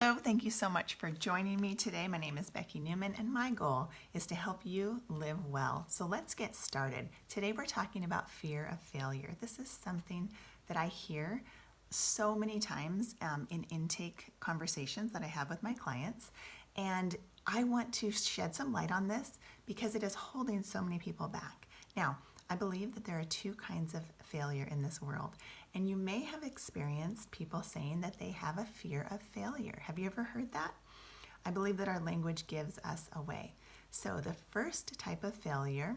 Hello, thank you so much for joining me today. My name is Becky Newman, and my goal is to help you live well. So let's get started. Today we're talking about fear of failure. This is something that I hear so many times in intake conversations that I have with my clients, and I want to shed some light on this because it is holding so many people back. Now, I believe that there are two kinds of failure in this world, and you may have experienced people saying that they have a fear of failure. Have you ever heard that? I believe that our language gives us away. So the first type of failure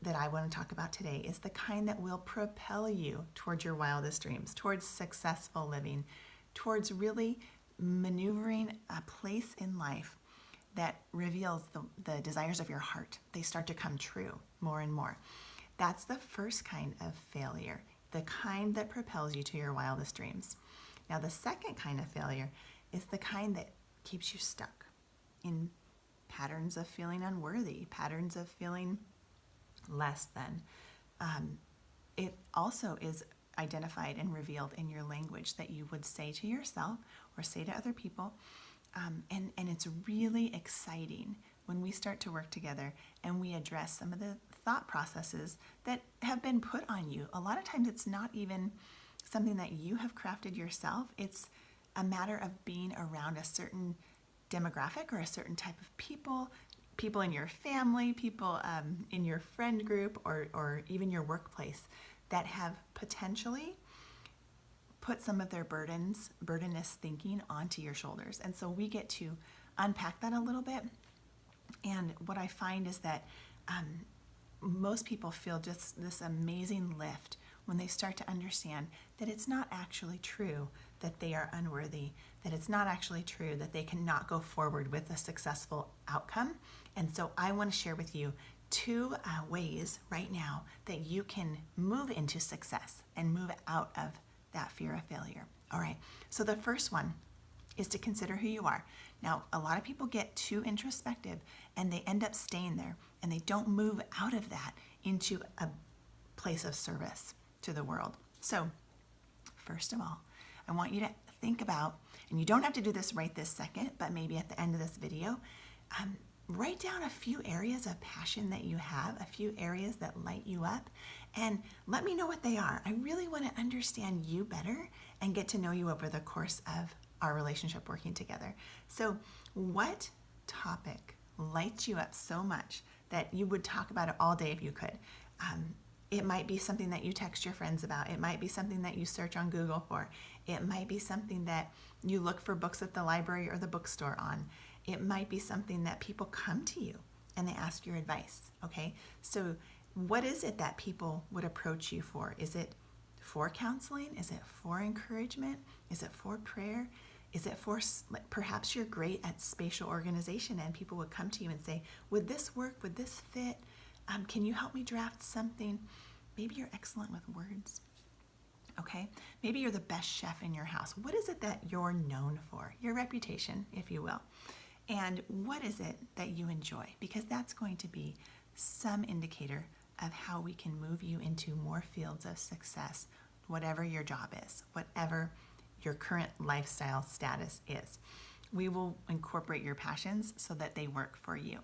that I want to talk about today is the kind that will propel you towards your wildest dreams, towards successful living, towards really maneuvering a place in life that reveals the desires of your heart. They start to come true more and more. That's the first kind of failure, the kind that propels you to your wildest dreams. Now, the second kind of failure is the kind that keeps you stuck in patterns of feeling unworthy, patterns of feeling less than. It also is identified and revealed in your language that you would say to yourself or say to other people. And it's really exciting when we start to work together and we address some of the thought processes that have been put on you. A lot of times it's not even something that you have crafted yourself. It's a matter of being around a certain demographic or a certain type of people in your family, people in your friend group, or even your workplace that have potentially put some of their burdenous thinking onto your shoulders. And so we get to unpack that a little bit. And what I find is that most people feel just this amazing lift when they start to understand that it's not actually true that they are unworthy, that it's not actually true that they cannot go forward with a successful outcome. And so I want to share with you two ways right now that you can move into success and move out of that fear of failure. All right, so the first one is to consider who you are. Now, a lot of people get too introspective and they end up staying there and they don't move out of that into a place of service to the world. So, first of all, I want you to think about, and you don't have to do this right this second, but maybe at the end of this video, write down a few areas of passion that you have, a few areas that light you up, and let me know what they are. I really want to understand you better and get to know you over the course of our relationship working together. So what topic lights you up so much that you would talk about it all day if you could? It might be something that you text your friends about. It might be something that you search on Google for. It might be something that you look for books at the library or the bookstore on. It might be something that people come to you and they ask your advice, okay? So what is it that people would approach you for? Is it for counseling? Is it for encouragement? Is it for prayer? Is it for, perhaps you're great at spatial organization and people would come to you and say, would this work? Would this fit? Can you help me draft something? Maybe you're excellent with words, okay? Maybe you're the best chef in your house. What is it that you're known for? Your reputation, if you will. And what is it that you enjoy? Because that's going to be some indicator of how we can move you into more fields of success, whatever your job is, whatever your current lifestyle status is. We will incorporate your passions so that they work for you.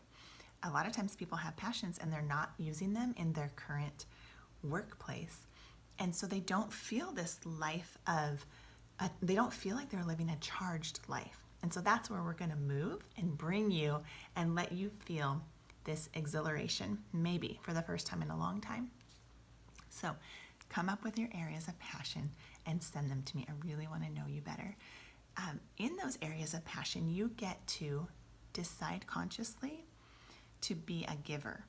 A lot of times people have passions and they're not using them in their current workplace. And so they don't feel this life of, they don't feel like they're living a charged life. And so that's where we're going to move and bring you and let you feel this exhilaration, maybe for the first time in a long time. So come up with your areas of passion and send them to me. I really want to know you better. In those areas of passion, you get to decide consciously to be a giver.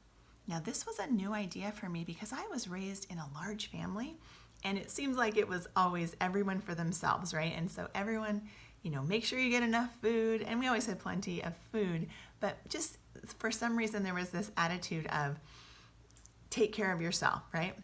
Now, this was a new idea for me because I was raised in a large family and it seems like it was always everyone for themselves, right? And so everyone, make sure you get enough food. And we always had plenty of food, but just for some reason, there was this attitude of take care of yourself, right?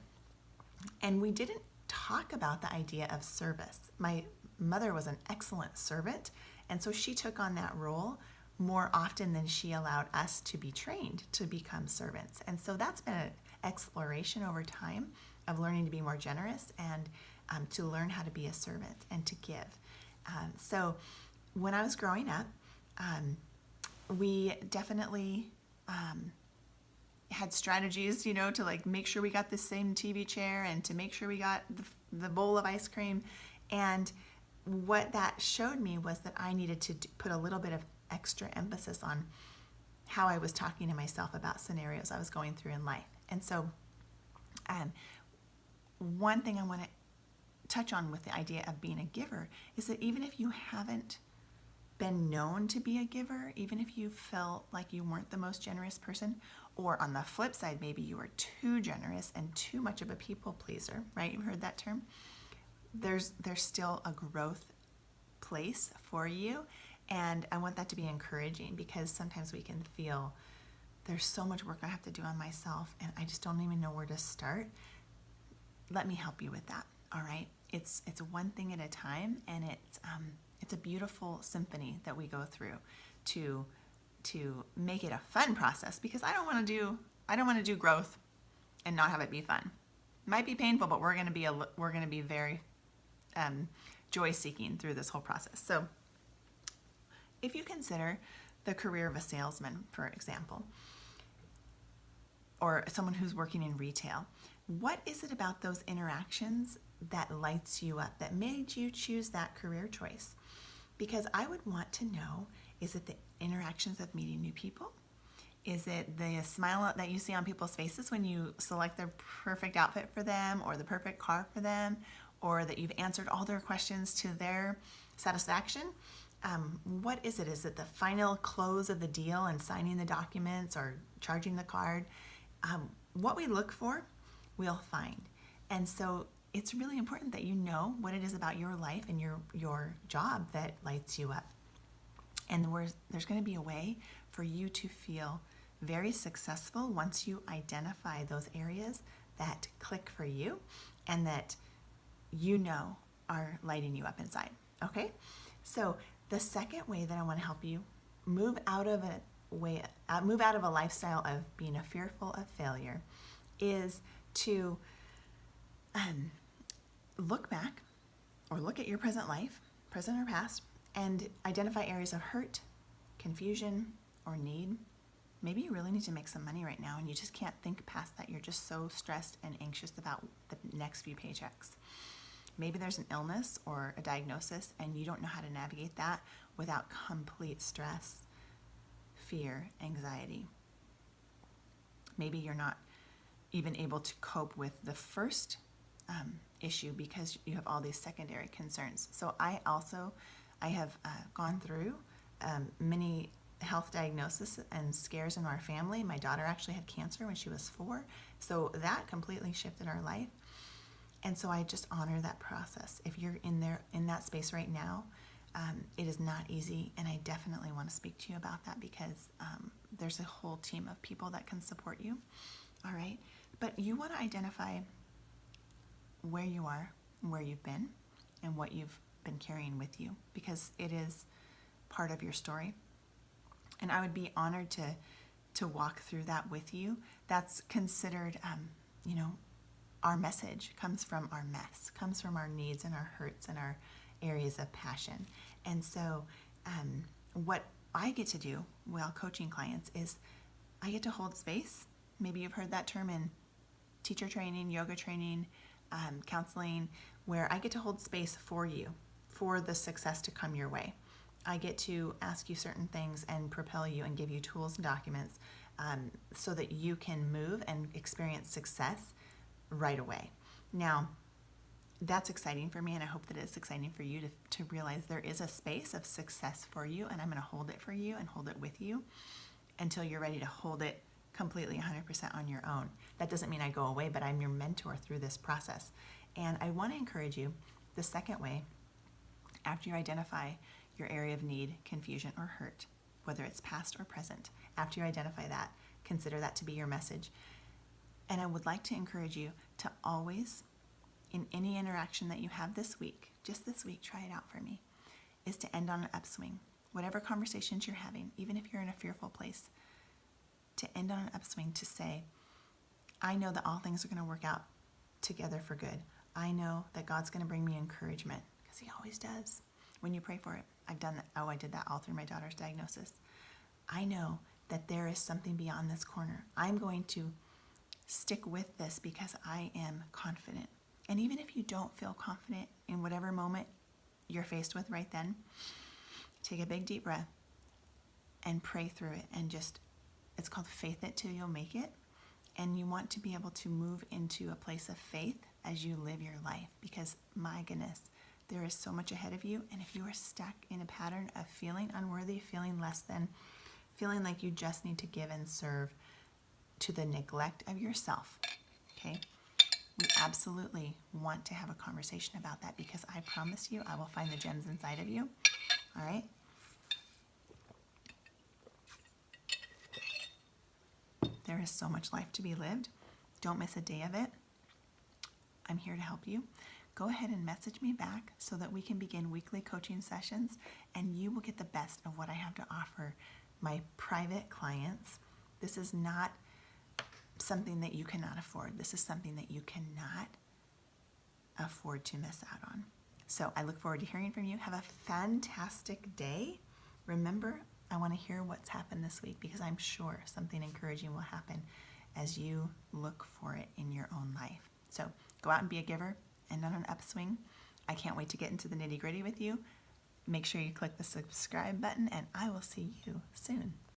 And we didn't talk about the idea of service. My mother was an excellent servant, and so she took on that role more often than she allowed us to be trained to become servants. And so that's been an exploration over time of learning to be more generous and to learn how to be a servant and to give. So when I was growing up, we definitely had strategies, to like make sure we got the same TV chair and to make sure we got the bowl of ice cream. And what that showed me was that I needed to put a little bit of extra emphasis on how I was talking to myself about scenarios I was going through in life. And so one thing I want to touch on with the idea of being a giver is that even if you haven't been known to be a giver, even if you felt like you weren't the most generous person, or on the flip side, maybe you were too generous and too much of a people pleaser, right? You've heard that term. There's still a growth place for you. And I want that to be encouraging, because sometimes we can feel there's so much work I have to do on myself and I just don't even know where to start. Let me help you with that. All right. It's one thing at a time, and it's a beautiful symphony that we go through to make it a fun process, because I don't want to do growth and not have it be fun. It might be painful, but we're going to be very joy seeking through this whole process. So if you consider the career of a salesman, for example, or someone who's working in retail, what is it about those interactions that lights you up, that made you choose that career choice? Because I would want to know, is it the interactions of meeting new people? Is it the smile that you see on people's faces when you select their perfect outfit for them, or the perfect car for them, or that you've answered all their questions to their satisfaction? What is it? Is it the final close of the deal and signing the documents or charging the card? What we look for, we'll find. And so it's really important that you know what it is about your life and your job that lights you up. And there's going to be a way for you to feel very successful once you identify those areas that click for you and that are lighting you up inside. Okay? So the second way that I want to help you move out of a lifestyle of being fearful of failure is to look back, or look at your present life, present or past, and identify areas of hurt, confusion, or need. Maybe you really need to make some money right now and you just can't think past that. You're just so stressed and anxious about the next few paychecks. Maybe there's an illness or a diagnosis and you don't know how to navigate that without complete stress, fear, anxiety. Maybe you're not even able to cope with the first issue because you have all these secondary concerns. So I have gone through many health diagnoses and scares in our family. My daughter actually had cancer when she was 4, so that completely shifted our life. And so I just honor that process. If you're in that space right now, it is not easy, and I definitely want to speak to you about that, because there's a whole team of people that can support you. All right, but you want to identify where you are, where you've been, and what you've been carrying with you, because it is part of your story. And I would be honored to walk through that with you. That's considered, our message comes from our mess, comes from our needs and our hurts and our areas of passion. And so what I get to do while coaching clients is I get to hold space. Maybe you've heard that term in teacher training, yoga training, counseling, where I get to hold space for you, for the success to come your way. I get to ask you certain things and propel you and give you tools and documents so that you can move and experience success right away. Now, that's exciting for me, and I hope that it's exciting for you to realize there is a space of success for you, and I'm going to hold it for you and hold it with you until you're ready to hold it completely 100% on your own. That doesn't mean I go away, but I'm your mentor through this process. And I want to encourage you, the second way, after you identify your area of need, confusion, or hurt, whether it's past or present, after you identify that, consider that to be your message. And I would like to encourage you to always, in any interaction that you have this week, just this week, try it out for me, is to end on an upswing. Whatever conversations you're having, even if you're in a fearful place, to end on an upswing, to say, I know that all things are going to work out together for good. I know that God's going to bring me encouragement, because He always does when you pray for it. I've done that. Oh, I did that all through my daughter's diagnosis. I know that there is something beyond this corner. I'm going to stick with this because I am confident. And even if you don't feel confident in whatever moment you're faced with right then, take a big deep breath and pray through it, and just, it's called faith it till you'll make it. And you want to be able to move into a place of faith as you live your life, because my goodness, there is so much ahead of you. And if you are stuck in a pattern of feeling unworthy, feeling less than, feeling like you just need to give and serve to the neglect of yourself, okay? We absolutely want to have a conversation about that, because I promise you I will find the gems inside of you, all right? There is so much life to be lived. Don't miss a day of it. I'm here to help you. Go ahead and message me back so that we can begin weekly coaching sessions, and you will get the best of what I have to offer my private clients. This is not something that you cannot afford. This is something that you cannot afford to miss out on. So I look forward to hearing from you. Have a fantastic day. Remember, I want to hear what's happened this week, because I'm sure something encouraging will happen as you look for it in your own life. So go out and be a giver and on an upswing. I can't wait to get into the nitty-gritty with you. Make sure you click the subscribe button, and I will see you soon.